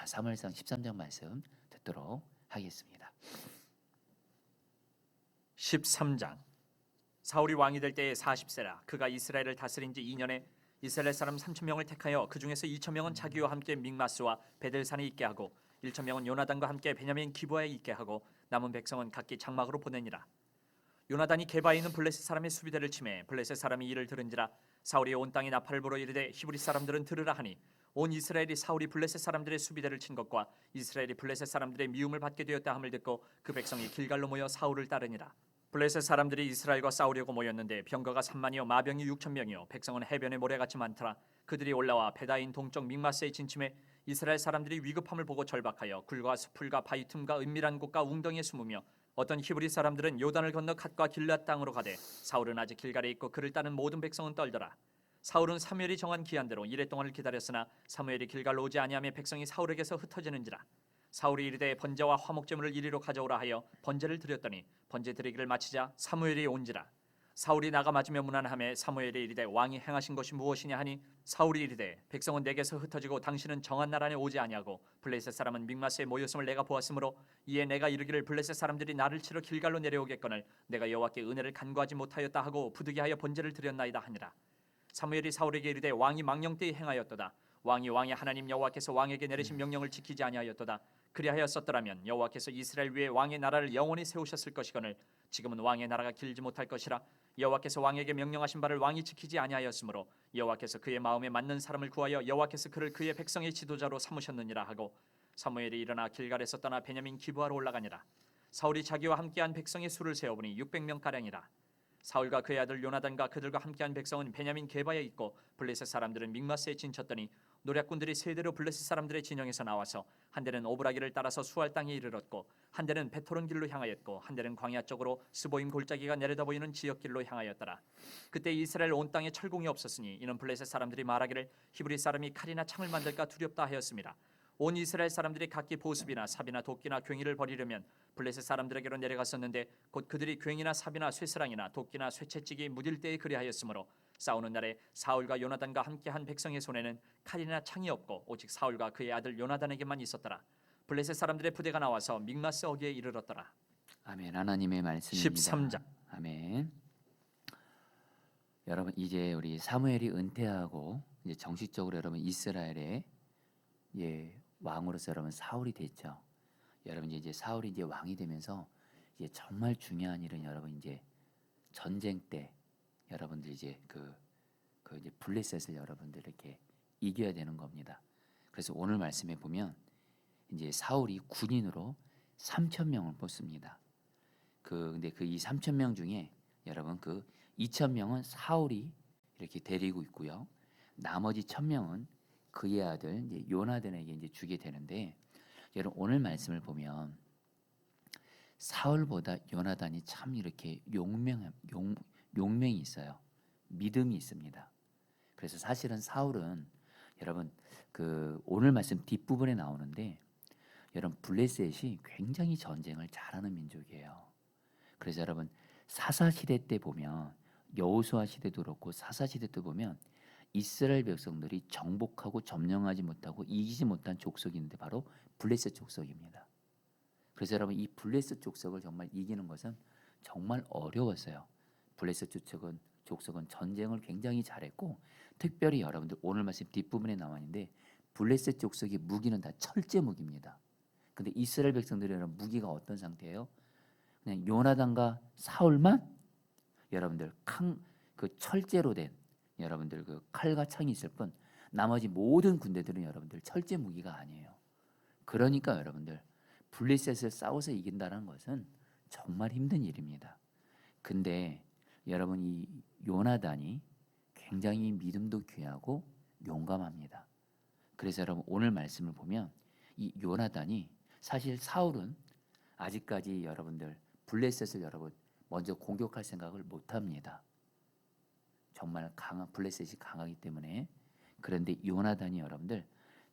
자, 사무엘상 13장 말씀 듣도록 하겠습니다. 13장. 사울이 왕이 될 때에 40세라. 그가 이스라엘을 다스린 지 2년에 이스라엘 사람 3,000명을 택하여 그 중에서 2,000명은 자기와 함께 믹마스와 베델산에 있게 하고 1,000명은 요나단과 함께 베냐민 기브아에 있게 하고 남은 백성은 각기 장막으로 보내니라. 요나단이 게바에 있는 블레셋 사람의 수비대를 치매 블레셋 사람이 이를 들은지라. 사울이 온 땅에 나팔을 불어 이르되 히브리 사람들은 들으라 하니 온 이스라엘이 사울이 블레셋 사람들의 수비대를 친 것과 이스라엘이 블레셋 사람들의 미움을 받게 되었다 함을 듣고 그 백성이 길갈로 모여 사울을 따르니라. 블레셋 사람들이 이스라엘과 싸우려고 모였는데 병거가 3만이요 마병이 6,000명이요 백성은 해변에 모래같이 많더라. 그들이 올라와 베다인 동쪽 믹마스에 진침해 이스라엘 사람들이 위급함을 보고 절박하여 굴과 수풀과 바위 틈과 은밀한 곳과 웅덩이에 숨으며 어떤 히브리 사람들은 요단을 건너 갓과 길앗 땅으로 가되 사울은 아직 길갈에 있고 그를 따는 모든 백성은 떨더라. 사울은 사무엘이 정한 기한대로 이레 동안을 기다렸으나 사무엘이 길갈로 오지 아니하며 백성이 사울에게서 흩어지는지라. 사울이 이르되 번제와 화목제물을 이리로 가져오라 하여 번제를 드렸더니 번제 드리기를 마치자 사무엘이 온지라. 사울이 나가 맞으며 문안하며 사무엘이 이르되 왕이 행하신 것이 무엇이냐 하니 사울이 이르되 백성은 내게서 흩어지고 당신은 정한 날 안에 오지 아니하고 블레셋 사람은 믹마스에 모였음을 내가 보았으므로 이에 내가 이르기를 블레셋 사람들이 나를 치러 길갈로 내려오겠거늘 내가 여호와께 은혜를 간구하지 못하였다 하고 부득이하여 번제를 드렸나이다 하니라. 사무엘이 사울에게 이르되 왕이 망령되이 행하였도다. 왕이 왕의 하나님 여호와께서 왕에게 내리신 명령을 지키지 아니하였도다. 그리하였었더라면 여호와께서 이스라엘 위에 왕의 나라를 영원히 세우셨을 것이거늘 지금은 왕의 나라가 길지 못할 것이라. 여호와께서 왕에게 명령하신 바를 왕이 지키지 아니하였으므로 여호와께서 그의 마음에 맞는 사람을 구하여 여호와께서 그를 그의 백성의 지도자로 삼으셨느니라 하고 사무엘이 일어나 길갈에서 떠나 베냐민 기브아로 올라가니라. 사울이 자기와 함께한 백성의 수를 세어보니 600명 가량이라. 사울과 그의 아들 요나단과 그들과 함께한 백성은 베냐민 게바에 있고 블레셋 사람들은 믹마스에 진쳤더니 노략군들이 세 대로 블레셋 사람들의 진영에서 나와서 한 대는 오브라기를 따라서 수알 땅에 이르렀고 한 대는 베토론 길로 향하였고 한 대는 광야 쪽으로 스보임 골짜기가 내려다 보이는 지역길로 향하였더라. 그때 이스라엘 온 땅에 철공이 없었으니 이는 블레셋 사람들이 말하기를 히브리 사람이 칼이나 창을 만들까 두렵다 하였습니다. 온 이스라엘 사람들이 각기 보습이나 삽이나 도끼나 괭이를 버리려면 블레셋 사람들에게로 내려갔었는데 곧 그들이 괭이나 삽이나 쇠스랑이나 도끼나 쇠채찍이 무딜 때에 그리하였으므로 싸우는 날에 사울과 요나단과 함께한 백성의 손에는 칼이나 창이 없고 오직 사울과 그의 아들 요나단에게만 있었더라. 블레셋 사람들의 부대가 나와서 믹마스 어귀에 이르렀더라. 아멘. 하나님의 말씀입니다. 13장. 아멘. 여러분 이제 우리 사무엘이 은퇴하고 이제 정식적으로 여러분 이스라엘의 왕으로서 여러분 사울이 됐죠. 여러분 이제 사울이 이제 왕이 되면서 이제 정말 중요한 일은 여러분 이제 전쟁 때 여러분들 이제 그 이제 블레셋을 여러분들 이렇게 이겨야 되는 겁니다. 그래서 오늘 말씀에 보면 이제 사울이 군인으로 3,000명을 뽑습니다. 근데 그 이 3,000명 중에 여러분 그 2,000명은 사울이 이렇게 데리고 있고요. 나머지 1,000명은 그의 아들 이제 요나단에게 이제 주게 되는데 여러분 오늘 말씀을 보면 사울보다 요나단이 참 이렇게 용맹이 있어요. 믿음이 있습니다. 그래서 사실은 사울은 여러분 그 오늘 말씀 뒷부분에 나오는데 여러분 블레셋이 굉장히 전쟁을 잘하는 민족이에요. 그래서 여러분 사사시대 때 보면 여호수아 시대도 그렇고 사사시대 때 보면 이스라엘 백성들이 정복하고 점령하지 못하고 이기지 못한 족속이 있는데 바로 블레셋 족속입니다. 그래서 여러분 이 블레셋 족속을 정말 이기는 것은 정말 어려웠어요. 블레셋 족속은 전쟁을 굉장히 잘했고 특별히 여러분들 오늘 말씀 뒷부분에 나와 있는데 블레셋 족속의 무기는 다 철제 무기입니다. 근데 이스라엘 백성들은 무기가 어떤 상태예요? 그냥 요나단과 사울만 여러분들 그 철제로 된 여러분들 그 칼과 창이 있을 뿐 나머지 모든 군대들은 여러분들 철제 무기가 아니에요. 그러니까 여러분들 블레셋을 싸워서 이긴다는 것은 정말 힘든 일입니다. 근데 여러분 이 요나단이 굉장히 믿음도 귀하고 용감합니다. 그래서 여러분 오늘 말씀을 보면 이 요나단이 사실 사울은 아직까지 여러분들 블레셋을 여러분 먼저 공격할 생각을 못합니다. 정말 블레셋이 강하기 때문에. 그런데 요나단이 여러분들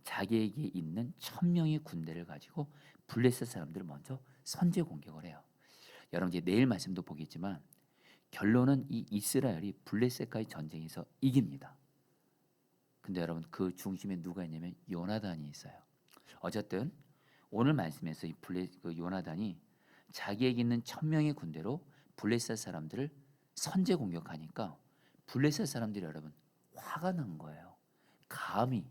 자기에게 있는 1,000명의 군대를 가지고 블레셋 사람들을 먼저 선제 공격을 해요. 여러분 이제 내일 말씀도 보겠지만 결론은 이 이스라엘이 블레셋과의 전쟁에서 이깁니다. 근데 여러분 그 중심에 누가 있냐면 요나단이 있어요. 어쨌든 오늘 말씀에서 그 요나단이 자기에게 있는 1,000명의 군대로 블레셋 사람들을 선제 공격하니까 블레셋 사람들이 여러분 화가 난 거예요. 감히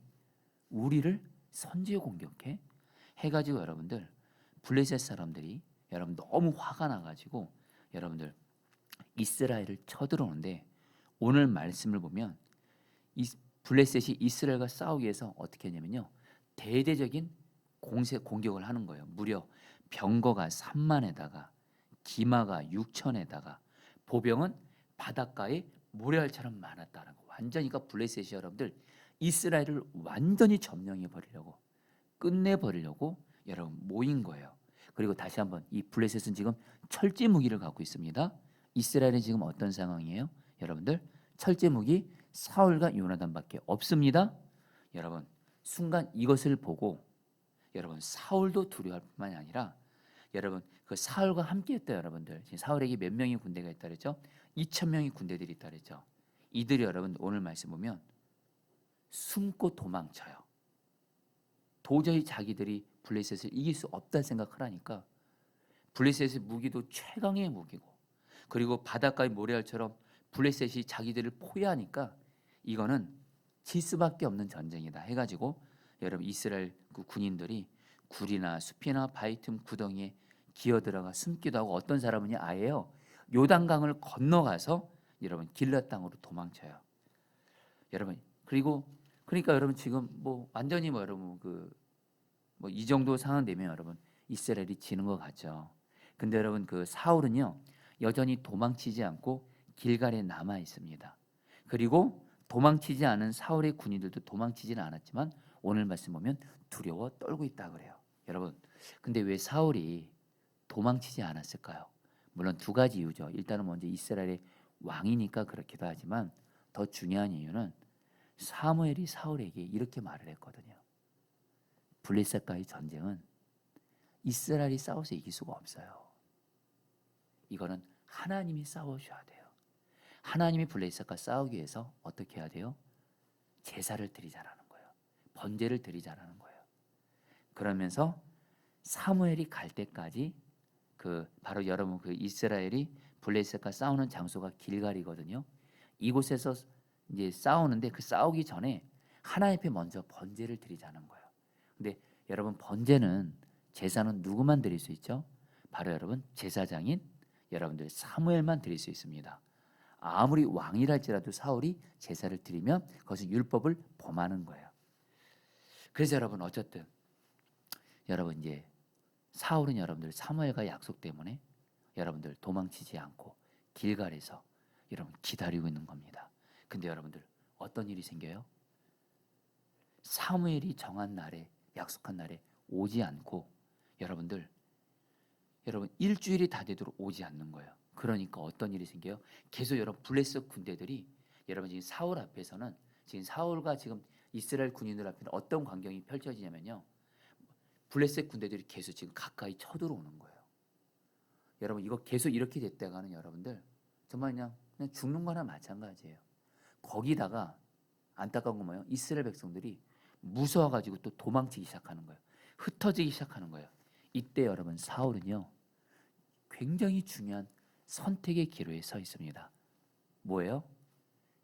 우리를 선제 공격해? 해가지고 여러분들 블레셋 사람들이 여러분 너무 화가 나가지고 여러분들 이스라엘을 쳐들어오는데 오늘 말씀을 보면 블레셋이 이스라엘과 싸우기 위해서 어떻게 했냐면요. 대대적인 공격을 하는 거예요. 무려 병거가 3만에다가 기마가 6천에다가 보병은 바닷가에 모래알처럼 많았다는 거. 완전히 그러니까 블레셋이 여러분들 이스라엘을 완전히 점령해 버리려고 끝내 버리려고 여러분 모인 거예요. 그리고 다시 한번 이 블레셋은 지금 철제 무기를 갖고 있습니다. 이스라엘은 지금 어떤 상황이에요? 여러분들 철제 무기 사울과 요나단밖에 없습니다. 여러분 순간 이것을 보고 여러분 사울도 두려워할 뿐만이 아니라 여러분 그 사울과 함께했다 여러분들 지금 사울에게 몇 명의 군대가 있다 그랬죠? 2,000명의 군대들이 있다 그랬죠. 이들이 여러분 오늘 말씀 보면 숨고 도망쳐요. 도저히 자기들이 블레셋을 이길 수 없다 생각하라니까 블레셋의 무기도 최강의 무기고 그리고 바닷가의 모래알처럼 블레셋이 자기들을 포위하니까 이거는 질 수밖에 없는 전쟁이다 해가지고 여러분 이스라엘 그 군인들이 굴이나 숲이나 바위 틈 구덩이에 기어 들어가 숨기도 하고 어떤 사람은요 아예요 요단강을 건너가서 여러분 길앗 땅으로 도망쳐요. 여러분 그리고 그러니까 여러분 지금 뭐 완전히 뭐 여러분 그 뭐 이 정도 상황 되면 여러분 이스라엘이 지는 것 같죠. 근데 여러분 그 사울은요 여전히 도망치지 않고 길갈에 남아 있습니다. 그리고 도망치지 않은 사울의 군인들도 도망치지는 않았지만 오늘 말씀 보면 두려워 떨고 있다 그래요. 여러분 근데 왜 사울이 도망치지 않았을까요? 물론 두 가지 이유죠. 일단은 먼저 이스라엘의 왕이니까 그렇기도 하지만 더 중요한 이유는 사무엘이 사울에게 이렇게 말을 했거든요. 블레셋과의 전쟁은 이스라엘이 싸워서 이길 수가 없어요. 이거는 하나님이 싸워줘야 돼요. 하나님이 블레셋과 싸우기 위해서 어떻게 해야 돼요? 제사를 드리자라는 거예요. 번제를 드리자라는 거예요. 그러면서 사무엘이 갈 때까지 그 바로 여러분 그 이스라엘이 블레셋과 싸우는 장소가 길갈이거든요. 이곳에서 이제 싸우는데 그 싸우기 전에 하나님 앞에 먼저 번제를 드리자는 거예요. 근데 여러분 번제는 제사는 누구만 드릴 수 있죠? 바로 여러분 제사장인 여러분들 사무엘만 드릴 수 있습니다. 아무리 왕이랄지라도 사울이 제사를 드리면 그것은 율법을 범하는 거예요. 그래서 여러분 어쨌든 여러분 이제 사울은 여러분들 사무엘과 약속 때문에 여러분들 도망치지 않고 길갈에서 여러분 기다리고 있는 겁니다. 근데 여러분들 어떤 일이 생겨요? 사무엘이 정한 날에 약속한 날에 오지 않고 여러분 일주일이 다 되도록 오지 않는 거예요. 그러니까 어떤 일이 생겨요? 계속 여러분 블레셋 군대들이 여러분 지금 사울 앞에서는 지금 사울과 지금 이스라엘 군인들 앞에는 어떤 광경이 펼쳐지냐면요. 블레셋 군대들이 계속 지금 가까이 쳐들어오는 거예요. 여러분 이거 계속 이렇게 됐다가는 여러분들 정말 그냥 죽는 거나 마찬가지예요. 거기다가 안타까운 건 뭐예요? 이스라엘 백성들이 무서워가지고 또 도망치기 시작하는 거예요. 흩어지기 시작하는 거예요. 이때 여러분 사울은요 굉장히 중요한 선택의 기로에 서 있습니다. 뭐예요?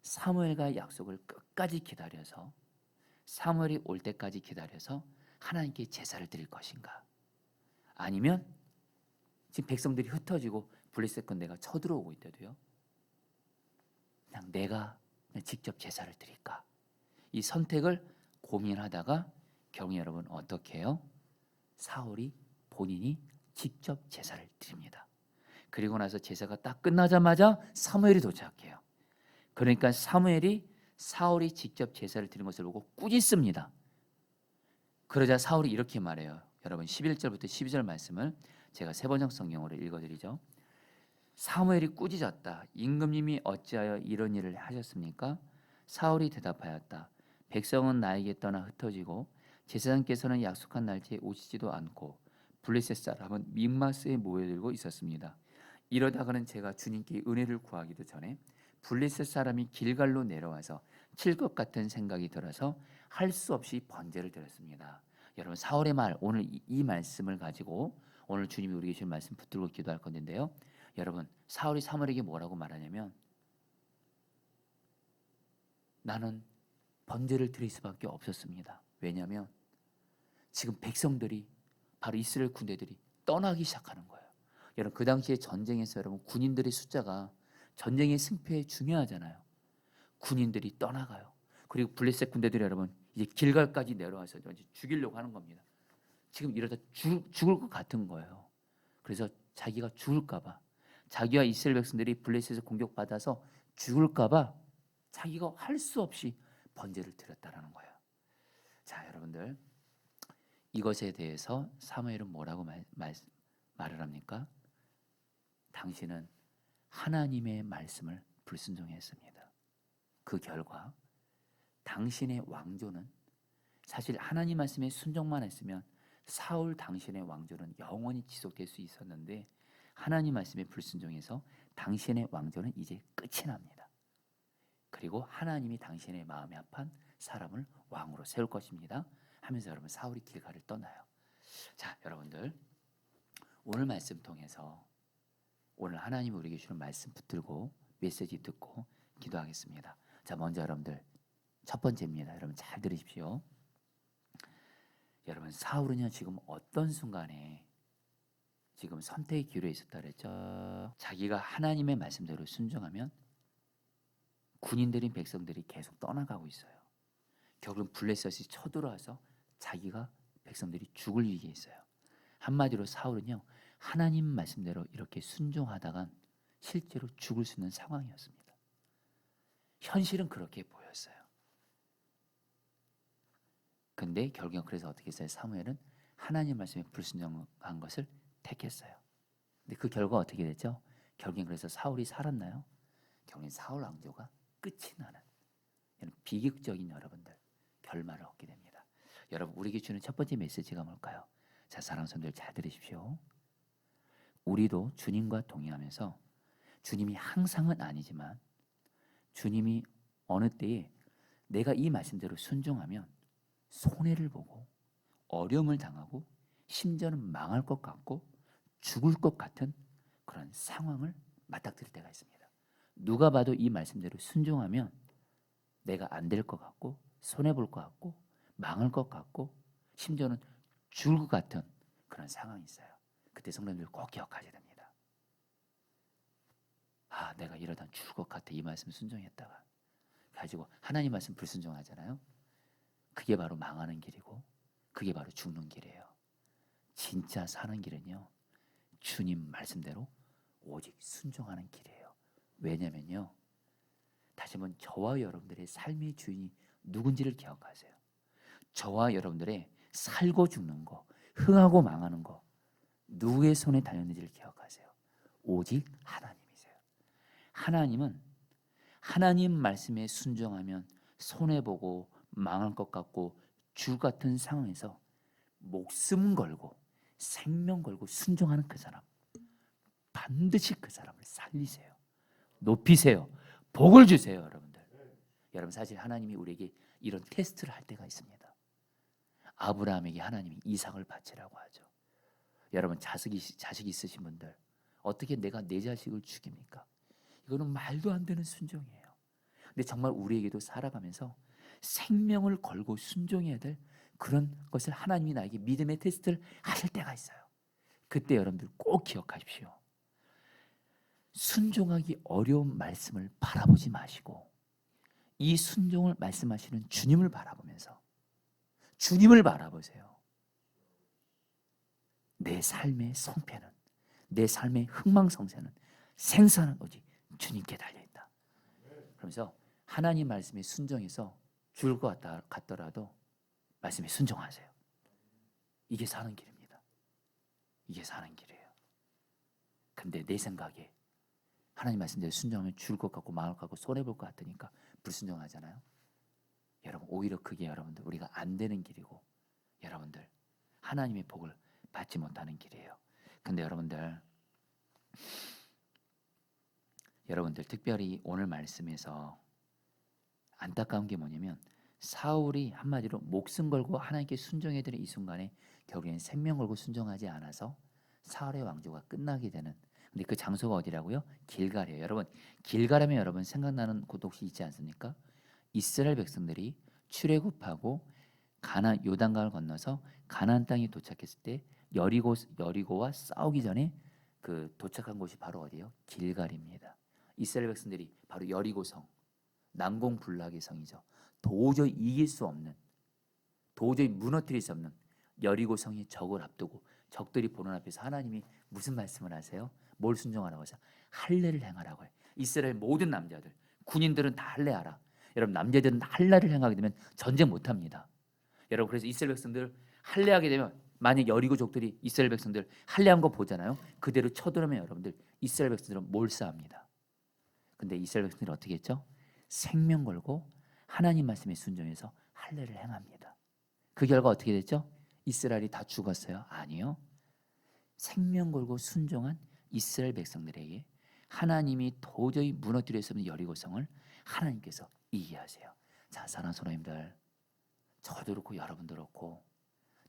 사무엘과의 약속을 끝까지 기다려서 사무엘이 올 때까지 기다려서 하나님께 제사를 드릴 것인가? 아니면 지금 백성들이 흩어지고 블레셋 군대가 쳐들어오고 있대도요. 그냥 내가 직접 제사를 드릴까? 이 선택을 고민하다가 결국 여러분 어떻게 해요? 사울이 본인이 직접 제사를 드립니다. 그리고 나서 제사가 딱 끝나자마자 사무엘이 도착해요. 그러니까 사무엘이 사울이 직접 제사를 드린 것을 보고 꾸짖습니다. 그러자 사울이 이렇게 말해요. 여러분 11절부터 12절 말씀을 제가 세번역 성경으로 읽어드리죠. 사무엘이 꾸짖었다. 임금님이 어찌하여 이런 일을 하셨습니까? 사울이 대답하였다. 백성은 나에게 떠나 흩어지고 제사장께서는 약속한 날짜에 오시지도 않고 블레셋 사람은 믹마스에 모여들고 있었습니다. 이러다가는 제가 주님께 은혜를 구하기도 전에 블레셋 사람이 길갈로 내려와서 칠 것 같은 생각이 들어서 할 수 없이 번제를 드렸습니다. 여러분 사울의 말 오늘 이 말씀을 가지고 오늘 주님이 우리에게 주신 말씀 붙들고 기도할 건데요. 여러분 사울이 사무엘에게 뭐라고 말하냐면 나는 번제를 드릴 수밖에 없었습니다. 왜냐하면 지금 백성들이 바로 이스라엘 군대들이 떠나기 시작하는 거예요. 여러분 그 당시에 전쟁에서 여러분 군인들의 숫자가 전쟁의 승패에 중요하잖아요. 군인들이 떠나가요. 그리고 블레셋 군대들이 여러분 이제 길갈까지 내려와서 이제 죽이려고 하는 겁니다. 지금 이러다 죽을 것 같은 거예요. 그래서 자기가 죽을까봐 자기와 이스라엘 백성들이 블레셋에서 공격받아서 죽을까봐 자기가 할 수 없이 번제를 드렸다라는 거예요. 자 여러분들 이것에 대해서 사무엘은 뭐라고 말을 합니까? 당신은 하나님의 말씀을 불순종했습니다. 그 결과 당신의 왕조는 사실 하나님 말씀에 순종만 했으면 사울 당신의 왕조는 영원히 지속될 수 있었는데 하나님 말씀에 불순종해서 당신의 왕조는 이제 끝이 납니다. 그리고 하나님이 당신의 마음에 합한 사람을 왕으로 세울 것입니다 하면서 여러분 사울이 길갈을 떠나요. 자 여러분들 오늘 말씀 통해서 오늘 하나님이 우리에게 주는 말씀 붙들고 메시지 듣고 기도하겠습니다. 자 먼저 여러분들 첫 번째입니다. 여러분 잘 들으십시오. 여러분 사울은요 지금 어떤 순간에 지금 선택의 기로에 있었다 그랬죠. 자기가 하나님의 말씀대로 순종하면 군인들인 백성들이 계속 떠나가고 있어요. 결국은 블레셋이 쳐들어와서 자기가 백성들이 죽을 위기에 있어요. 한마디로 사울은요 하나님 말씀대로 이렇게 순종하다간 실제로 죽을 수 있는 상황이었습니다. 현실은 그렇게 보였어요. 근데 결국엔 그래서 어떻게 했어요? 사무엘은 하나님 말씀에 불순종한 것을 택했어요. 근데 그 결과 어떻게 됐죠? 결국엔 그래서 사울이 살았나요? 결국엔 사울 왕조가 끝이 나는 비극적인 여러분들 결말을 얻게 됩니다. 여러분 우리에게 주는 첫 번째 메시지가 뭘까요? 자 사랑하는 성도들 잘 들으십시오. 우리도 주님과 동행하면서 주님이 항상은 아니지만 주님이 어느 때에 내가 이 말씀대로 순종하면 손해를 보고 어려움을 당하고 심지어는 망할 것 같고 죽을 것 같은 그런 상황을 맞닥뜨릴 때가 있습니다. 누가 봐도 이 말씀대로 순종하면 내가 안 될 것 같고 손해 볼 것 같고 망할 것 같고 심지어는 죽을 것 같은 그런 상황이 있어요. 그때 성도님들 꼭 기억하셔야 됩니다. 아 내가 이러다 죽을 것 같아 이 말씀 순종했다가 가지고 하나님 말씀 불순종하잖아요. 그게 바로 망하는 길이고 그게 바로 죽는 길이에요. 진짜 사는 길은요 주님 말씀대로 오직 순종하는 길이에요. 왜냐면요 다시 한번 저와 여러분들의 삶의 주인이 누군지를 기억하세요. 저와 여러분들의 살고 죽는 거 흥하고 망하는 거 누구의 손에 달렸는지를 기억하세요. 오직 하나님이세요. 하나님은 하나님 말씀에 순종하면 손해보고 망할 것 같고 죽 같은 상황에서 목숨 걸고 생명 걸고 순종하는 그 사람 반드시 그 사람을 살리세요. 높이세요. 복을 주세요. 여러분들. 여러분 사실 하나님이 우리에게 이런 테스트를 할 때가 있습니다. 아브라함에게 하나님이 이삭을 바치라고 하죠. 여러분 자식 있으신 분들 어떻게 내가 내 자식을 죽입니까? 이거는 말도 안 되는 순종이에요. 근데 정말 우리에게도 살아가면서 생명을 걸고 순종해야 될 그런 것을 하나님이 나에게 믿음의 테스트를 하실 때가 있어요. 그때 여러분들 꼭 기억하십시오. 순종하기 어려운 말씀을 바라보지 마시고 이 순종을 말씀하시는 주님을 바라보면서 주님을 바라보세요. 내 삶의 성패는 내 삶의 흥망성쇠는 생사는 오직 주님께 달려있다. 그러면서 하나님 말씀에 순종해서 죽을 것 같더라도 말씀에 순종하세요. 이게 사는 길입니다. 이게 사는 길이에요. 근데 내 생각에 하나님 말씀대로 순종하면 죽을 것 같고 망할 것 같고 손해볼 것 같으니까 불순종하잖아요. 여러분 오히려 그게 여러분들 우리가 안 되는 길이고 여러분들 하나님의 복을 받지 못하는 길이에요. 근데 여러분들 특별히 오늘 말씀에서 안타까운 게 뭐냐면 사울이 한마디로 목숨 걸고 하나님께 순종해야 되는 이 순간에 결국엔 생명 걸고 순종하지 않아서 사울의 왕조가 끝나게 되는. 근데 그 장소가 어디라고요? 길갈이에요. 여러분 길갈하면 여러분 생각나는 곳 혹시 있지 않습니까? 이스라엘 백성들이 출애굽하고 가나안 요단강을 건너서 가나안 땅에 도착했을 때 여리고와 싸우기 전에 그 도착한 곳이 바로 어디예요? 길갈입니다. 이스라엘 백성들이 바로 여리고성, 난공불락의 성이죠. 도저히 이길 수 없는, 도저히 무너뜨릴 수 없는 여리고성이 적을 앞두고 적들이 보는 앞에서 하나님이 무슨 말씀을 하세요? 뭘 순종하라고 하세요? 할례를 행하라고 해요. 이스라엘 모든 남자들, 군인들은 다 할례하라. 여러분 남자들은 다 할례를 행하게 되면 전쟁 못합니다. 여러분 그래서 이스라엘 백성들 할례하게 되면 만약 여리고족들이 이스라엘 백성들 할례한 거 보잖아요. 그대로 쳐들어오면 여러분들 이스라엘 백성들은 몰사합니다. 근데 이스라엘 백성들이 어떻게 했죠? 생명 걸고 하나님 말씀에 순종해서 할례를 행합니다. 그 결과 어떻게 됐죠? 이스라엘이 다 죽었어요? 아니요. 생명 걸고 순종한 이스라엘 백성들에게 하나님이 도저히 무너뜨릴 수 없는 여리고성을 하나님께서 이기게 하세요. 자, 사랑하는 성도님들, 저도 그렇고 여러분도 그렇고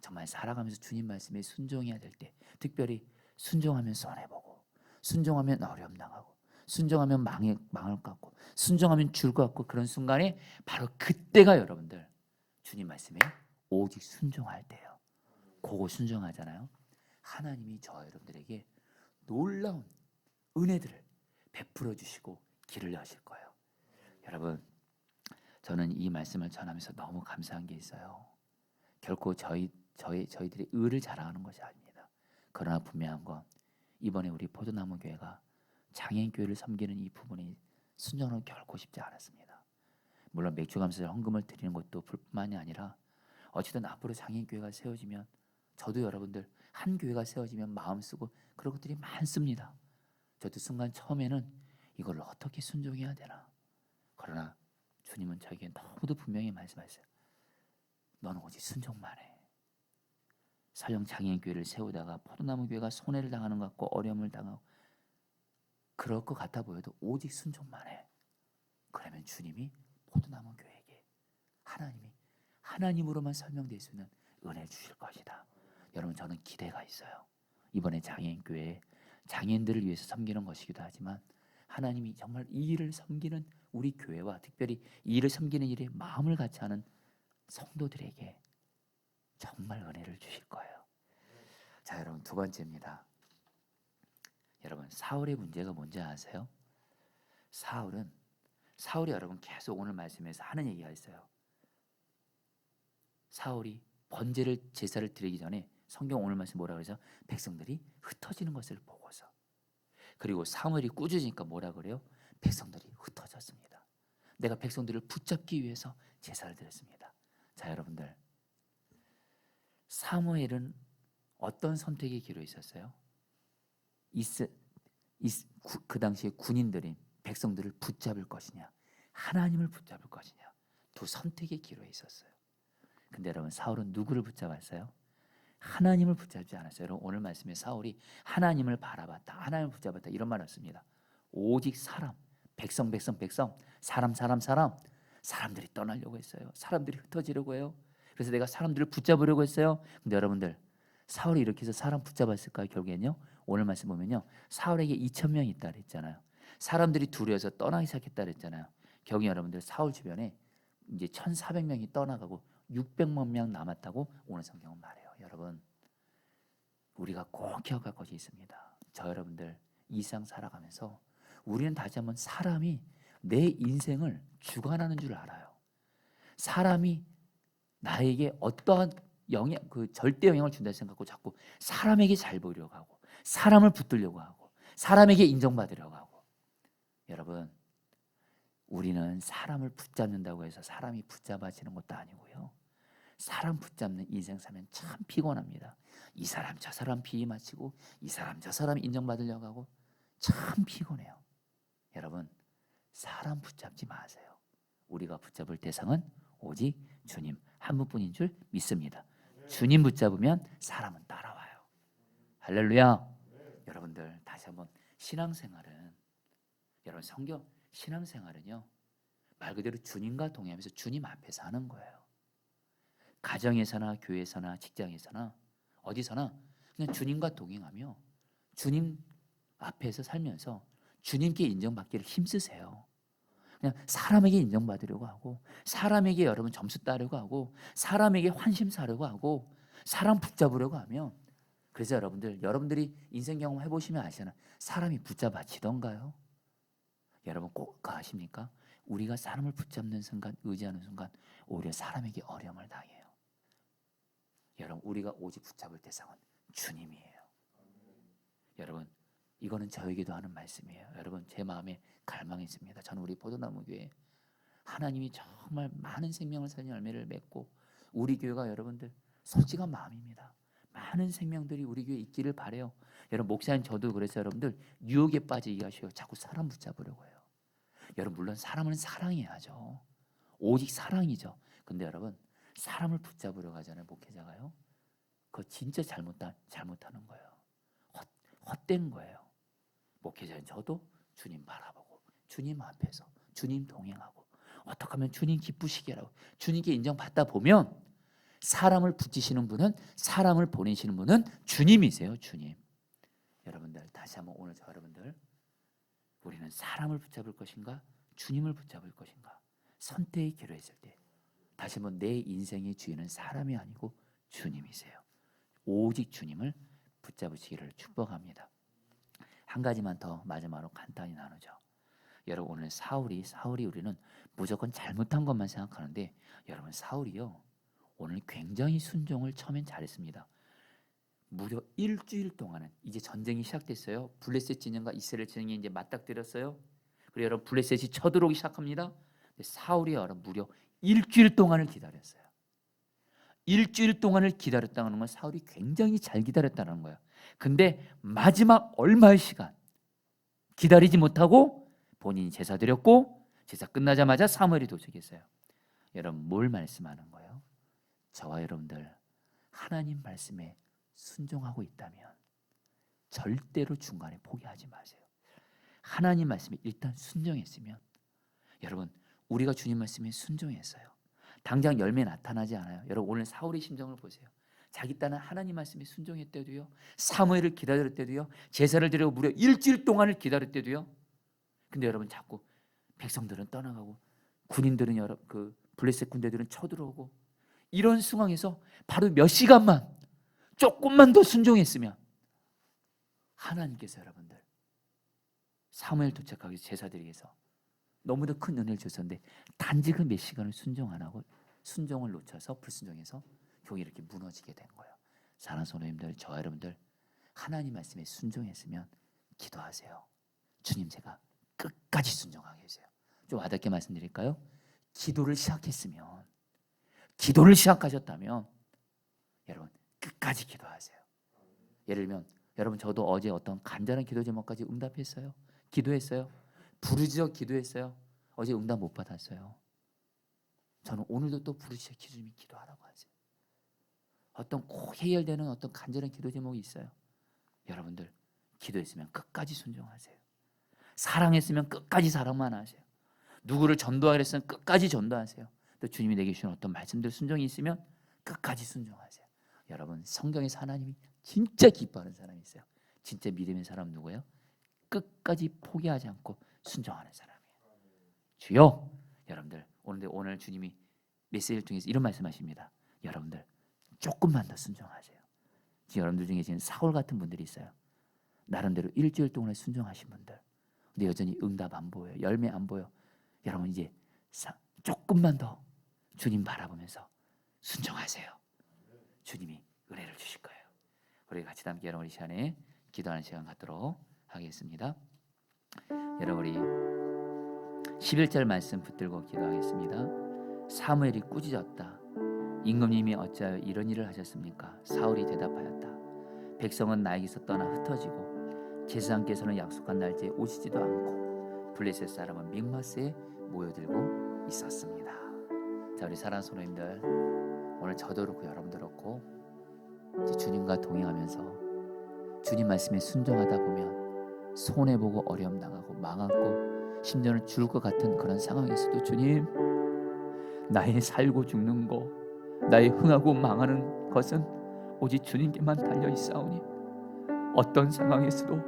정말 살아가면서 주님 말씀에 순종해야 될 때, 특별히 순종하면 손해보고, 순종하면 어려움 당하고, 순종하면 망할 것 같고, 순종하면 줄 것 같고, 그런 순간에 바로 그때가 여러분들 주님 말씀에 오직 순종할 때예요. 그거 순종하잖아요. 하나님이 저 여러분들에게 놀라운 은혜들을 베풀어 주시고 길을 여실 거예요. 여러분, 저는 이 말씀을 전하면서 너무 감사한 게 있어요. 결코 저희들의 의를 자랑하는 것이 아닙니다. 그러나 분명한 건 이번에 우리 포도나무 교회가 장애인 교회를 섬기는 이 부분이 순종은 결코 쉽지 않았습니다. 물론 맥주 감사절 헌금을 드리는 것도 불뿐만이 아니라 어쨌든 앞으로 장애인 교회가 세워지면 저도 여러분들 한 교회가 세워지면 마음 쓰고 그런 것들이 많습니다. 저도 순간 처음에는 이걸 어떻게 순종해야 되나. 그러나 주님은 저에게 너무도 분명히 말씀하셨어요. 너는 오직 순종만 해. 설령 장애인 교회를 세우다가 포도나무 교회가 손해를 당하는 것 같고 어려움을 당하고 그럴 것 같아 보여도 오직 순종만 해. 그러면 주님이 포도나무 교회에게 하나님이 하나님으로만 설명될 수 있는 은혜 주실 것이다. 여러분 저는 기대가 있어요. 이번에 장애인 교회 장애인들을 위해서 섬기는 것이기도 하지만 하나님이 정말 이 일을 섬기는 우리 교회와 특별히 이 일을 섬기는 일에 마음을 같이 하는 성도들에게 정말 은혜를 주실 거예요. 자, 여러분 두 번째입니다. 여러분 사울의 문제가 뭔지 아세요? 사울이 여러분 계속 오늘 말씀에서 하는 얘기가 있어요. 사울이 번제를 제사를 드리기 전에 성경 오늘 말씀 뭐라 그러죠? 백성들이 흩어지는 것을 보고서. 그리고 사무엘이 꾸짖으니까 뭐라 그래요? 백성들이 흩어졌습니다. 내가 백성들을 붙잡기 위해서 제사를 드렸습니다. 자, 여러분들 사무엘은 어떤 선택의 기로 있었어요? 그 당시에 군인들인 백성들을 붙잡을 것이냐, 하나님을 붙잡을 것이냐, 두 선택의 기로에 있었어요. 근데 여러분 사울은 누구를 붙잡았어요? 하나님을 붙잡지 않았어요. 여러분 오늘 말씀에 사울이 하나님을 바라봤다, 하나님을 붙잡았다 이런 말을 했습니다. 오직 사람, 백성, 사람들이 떠나려고 했어요. 사람들이 흩어지려고 해요. 그래서 내가 사람들을 붙잡으려고 했어요. 근데 여러분들 사울이 이렇게 해서 사람 붙잡았을까요? 결국엔요. 오늘 말씀 보면요. 사울에게 2,000명이 있다 그랬잖아요. 사람들이 두려워서 떠나기 시작했다 그랬잖아요. 결국 여러분들 사울 주변에 이제 1,400명이 떠나가고 600만 명 남았다고 오늘 성경은 말해요. 여러분 우리가 꼭 기억할 것이 있습니다. 저 여러분들 이 세상 살아가면서 우리는 다시 한번 사람이 내 인생을 주관하는 줄 알아요. 사람이 나에게 어떠한 절대 영향을 준다 생각하고 자꾸 사람에게 잘 보이려고 하고 사람을 붙들려고 하고 사람에게 인정받으려고 하고. 여러분 우리는 사람을 붙잡는다고 해서 사람이 붙잡아지는 것도 아니고요. 사람 붙잡는 인생 살면 참 피곤합니다. 이 사람 저 사람 비위 맞히고 이 사람 저 사람 인정받으려고 하고 참 피곤해요. 여러분 사람 붙잡지 마세요. 우리가 붙잡을 대상은 오직 주님 한 분뿐인 줄 믿습니다. 주님 붙잡으면 사람은 따라와요. 할렐루야. 여러분들 다시 한번 여러분 신앙생활은요 말 그대로 주님과 동행하면서 주님 앞에 사는 거예요. 가정에서나 교회에서나 직장에서나 어디서나 그냥 주님과 동행하며 주님 앞에서 살면서 주님께 인정받기를 힘쓰세요. 그냥 사람에게 인정받으려고 하고 사람에게 여러분 점수 따려고 하고 사람에게 환심 사려고 하고 사람 붙잡으려고 하면 그래서 여러분들이 인생 경험 해보시면 아시잖아요. 사람이 붙잡아지던가요? 여러분 꼭 그거 아십니까? 우리가 사람을 붙잡는 순간 의지하는 순간 오히려 사람에게 어려움을 당해요. 여러분 우리가 오직 붙잡을 대상은 주님이에요. 여러분 이거는 저에게도 하는 말씀이에요. 여러분 제 마음에 갈망이 있습니다. 저는 우리 포도나무 교회 하나님이 정말 많은 생명을 살린 열매를 맺고 우리 교회가 여러분들 솔직한 마음입니다. 많은 생명들이 우리 교회에 있기를 바래요. 여러분 목사님 저도 그래서 여러분들 유혹에 빠지기 하셔요. 자꾸 사람 붙잡으려고 해요. 여러분 물론 사람은 사랑해야죠. 오직 사랑이죠. 근데 여러분 사람을 붙잡으려고 하잖아요. 목회자가요. 그거 진짜 잘못하는 거예요. 헛된 거예요. 목회자는 저도 주님 바라보고 주님 앞에서 주님 동행하고 어떻게 하면 주님 기쁘시게 하라고 주님께 인정받다 보면 사람을 붙이시는 분은 사람을 보내시는 분은 주님이세요. 주님. 여러분들 다시 한번 오늘 여러분들 우리는 사람을 붙잡을 것인가 주님을 붙잡을 것인가 선택의 기로 했을 때 다시 한번 내 인생의 주인은 사람이 아니고 주님이세요. 오직 주님을 붙잡으시기를 축복합니다. 한 가지만 더 마지막으로 간단히 나누죠. 여러분 오늘 사울이 우리는 무조건 잘못한 것만 생각하는데 여러분 사울이요 오늘 굉장히 순종을 처음엔 잘했습니다. 무려 일주일 동안은 이제 전쟁이 시작됐어요. 블레셋 진영과 이스라엘 진영이 이제 맞닥뜨렸어요. 그리고 여러분 블레셋이 쳐들어오기 시작합니다. 근데 사울이 여러분 무려 일주일 동안을 기다렸어요. 일주일 동안을 기다렸다는 건 사울이 굉장히 잘 기다렸다는 거예요. 근데 마지막 얼마의 시간 기다리지 못하고 본인이 제사 드렸고 제사 끝나자마자 사무엘이 도착했어요. 여러분 뭘 말씀하는 거예요? 저와 여러분들 하나님 말씀에 순종하고 있다면 절대로 중간에 포기하지 마세요. 하나님 말씀에 일단 순종했으면 여러분 우리가 주님 말씀에 순종했어요. 당장 열매 나타나지 않아요. 여러분 오늘 사울의 심정을 보세요. 자기 딴은 하나님 말씀에 순종했대도요. 사무엘을 기다릴 때도요. 제사를 드리고 무려 일주일 동안을 기다릴 때도요. 근데 여러분 자꾸 백성들은 떠나가고 군인들은 그 블레셋 군대들은 쳐들어오고 이런 상황에서 바로 몇 시간만 조금만 더 순종했으면 하나님께서 여러분들 사무엘 도착하기 위해서 제사 드리기 위해서 너무도 큰 은혜를 주셨는데 단지 그 몇 시간을 순종 안 하고 순종을 놓쳐서 불순종해서 결국 이렇게 무너지게 된 거예요. 사랑하는 성도님들 저와 여러분들 하나님 말씀에 순종했으면 기도하세요. 주님 제가 끝까지 순종하게 해주세요. 좀 와닿게 말씀드릴까요? 기도를 시작하셨다면 여러분 끝까지 기도하세요. 예를 들면 여러분 저도 어제 어떤 간절한 기도 제목까지 응답했어요. 기도했어요. 부르짖어 기도했어요. 어제 응답 못 받았어요. 저는 오늘도 또 부르짖어 주님이 기도하라고 하세요. 어떤 꼭 해결되는 어떤 간절한 기도 제목이 있어요. 여러분들 기도했으면 끝까지 순종하세요. 사랑했으면 끝까지 사랑만 하세요. 누구를 전도하기로 했으면 끝까지 전도하세요. 또 주님이 내게 주신 어떤 말씀들 순종이 있으면 끝까지 순종하세요. 여러분 성경에서 하나님이 진짜 기뻐하는 사람이 있어요. 진짜 믿음의 사람 누구예요? 끝까지 포기하지 않고 순종하는 사람이에요. 주여 여러분들 오늘 주님이 메시지를 통해서 이런 말씀하십니다. 여러분들 조금만 더 순종하세요. 지금 여러분들 중에 지금 사울 같은 분들이 있어요. 나름대로 일주일 동안에 순종하신 분들 근데 여전히 응답 안 보여요. 열매 안 보여. 여러분 이제 조금만 더 주님 바라보면서 순종하세요. 주님이 은혜를 주실 거예요. 우리 같이 함께 여러분 이 시간에 기도하는 시간 갖도록 하겠습니다. 여러분 우리 11절 말씀 붙들고 기도하겠습니다. 사무엘이 꾸짖었다. 임금님이 어찌하여 이런 일을 하셨습니까? 사울이 대답하였다. 백성은 나에게서 떠나 흩어지고 제사장께서는 약속한 날짜에 오시지도 않고 블레셋 사람은 mik마스에 모여들고 있었습니다. 자 우리 사랑하는 성도님들 오늘 저도 그렇고 여러분도 그렇고 이제 주님과 동행하면서 주님 말씀에 순종하다 보면 손해보고 어려움 당하고 망하고 심지어는 죽을 것 같은 그런 상황에서도 주님, 나의 살고 죽는 것, 나의 흥하고 망하는 것은 오직 주님께만 달려 있사오니 어떤 상황에서도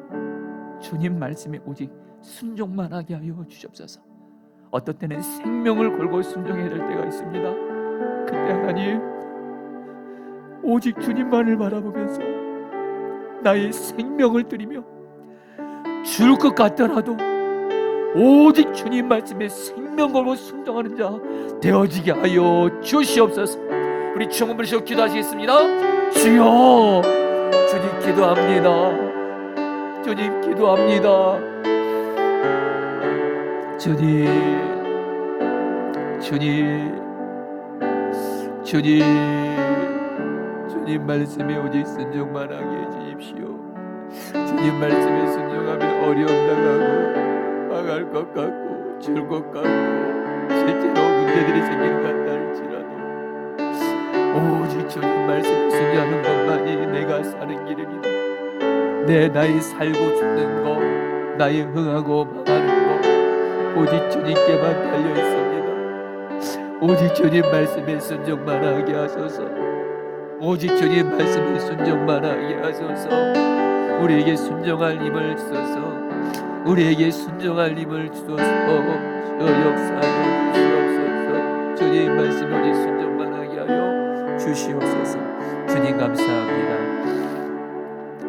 주님 말씀에 오직 순종만 하게 하여 주시옵소서. 어떤 때는 생명을 걸고 순종해야 될 때가 있습니다. 그때 하나님, 오직 주님만을 바라보면서 나의 생명을 드리며 죽을 것 같더라도 오직 주님 말씀에 생명 걸고 순종하는 자 되어지게 하여 주시옵소서. 우리 주여 부르시고 기도하시겠습니다. 주여, 주님 기도합니다. 주님 기도합니다. 주님, 주님, 주님, 주님 말씀에 오직 순종만 하게 해주십시오. 주님 말씀에 순종하면 어려움 당하고 망할 것 같고 죽을 것 같고 실제로 문제들이 생기는 것 같다 할지라도 오직 주님 말씀에 순종하는 것만이 내가 사는 길입니다. 나의 살고 죽는 것, 나의 흥하고 망하는 것 오직 주님께만 달려 있습니다. 오직 주님 말씀에 순종만 하게 하소서. 오직 주님 말씀에 순종만 하게 하소서. 우리에게 순종할 힘을 주소서. 우리에게 순종할 힘을 주소서. 저 역사에 주시옵소서. 주님 말씀 오직 순종만 하게 하여 주시옵소서. 주님 감사합니다.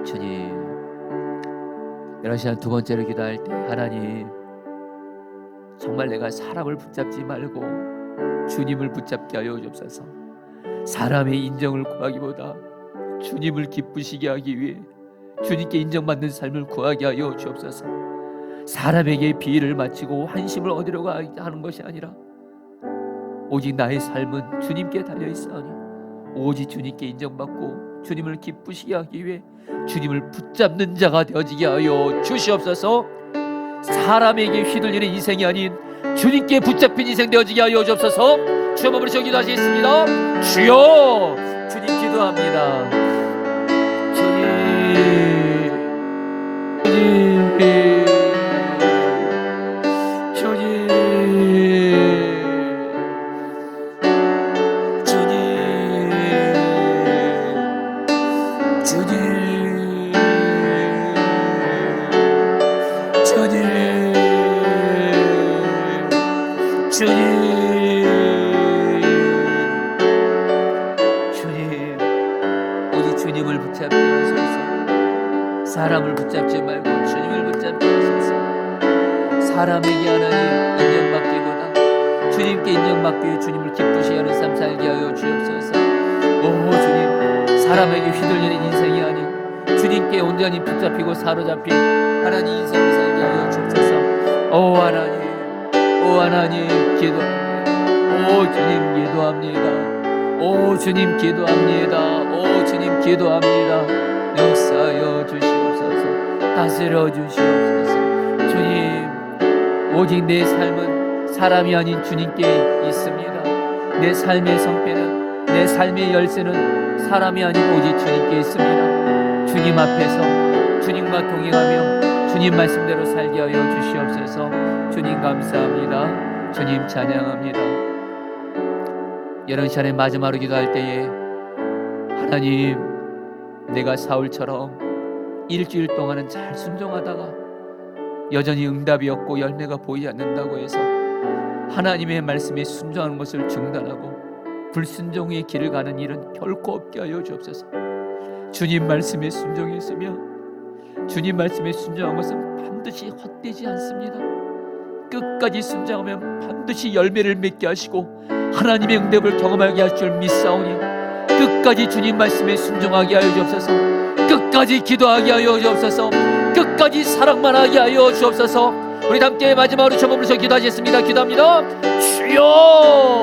주님, 이런 시간 두 번째로 기도할 때 하나님, 정말 내가 사람을 붙잡지 말고 주님을 붙잡게 하여 주옵소서. 사람의 인정을 구하기보다 주님을 기쁘시게 하기 위해 주님께 인정받는 삶을 구하게 하여 주옵소서. 사람에게 비위를 마치고 환심을 얻으려고 하는 것이 아니라 오직 나의 삶은 주님께 달려있사오니 오직 주님께 인정받고 주님을 기쁘시게 하기 위해 주님을 붙잡는 자가 되어지게 하여 주시옵소서. 사람에게 휘둘리는 인생이 아닌 주님께 붙잡힌 인생 되어지게 하여 주옵소서. 주여 한번 부르시고 기도하시겠습니다. 주여, 주님 기도합니다. 주님, 주님, 주님, 주님, 주님, 주님, 주님, 오직 주님을 붙잡게 하소서. 사람을 붙잡지 말고 주님을 붙잡게 하소서. 사람에게 하나님 인정받기보다 주님께 인정받기 위해 주님을 기쁘시게 하는 삶 살게 하여 주옵소서. 오 주님, 사람에게 휘둘리는 인생이 아닌 주님께 온전히 붙잡히고 사로잡힌 하나님 인생을 살게 하여 주옵소서. 오 하나님, 오 하나님 기도합니다. 오 주님 기도합니다. 오 주님 기도합니다. 오 주님 기도합니다. 역사하여 주시옵소서. 다스려 주시옵소서. 주님, 오직 내 삶은 사람이 아닌 주님께 있습니다. 내 삶의 성패는, 내 삶의 열쇠는 사람이 아닌 오직 주님께 있습니다. 주님 앞에서 주님과 동행하며 주님 말씀대로 살게 하여 주시옵소서. 주님 감사합니다. 주님 찬양합니다. 이런 시간에 마지막으로 기도할 때에 하나님, 내가 사울처럼 일주일 동안은 잘 순종하다가 여전히 응답이 없고 열매가 보이지 않는다고 해서 하나님의 말씀에 순종하는 것을 중단하고 불순종의 길을 가는 일은 결코 없게 하여 주옵소서. 주님 말씀에 순종했으면 주님 말씀에 순종한 것은 반드시 헛되지 않습니다. 끝까지 순종하면 반드시 열매를 맺게 하시고 하나님의 응답을 경험하게 할 줄 믿사오니 끝까지 주님 말씀에 순종하게 하여 주옵소서. 끝까지 기도하게 하여 주옵소서. 끝까지 사랑만 하게 하여 주옵소서. 우리 함께 마지막으로 주여 부르셔 기도하겠습니다. 기도합니다. 주여.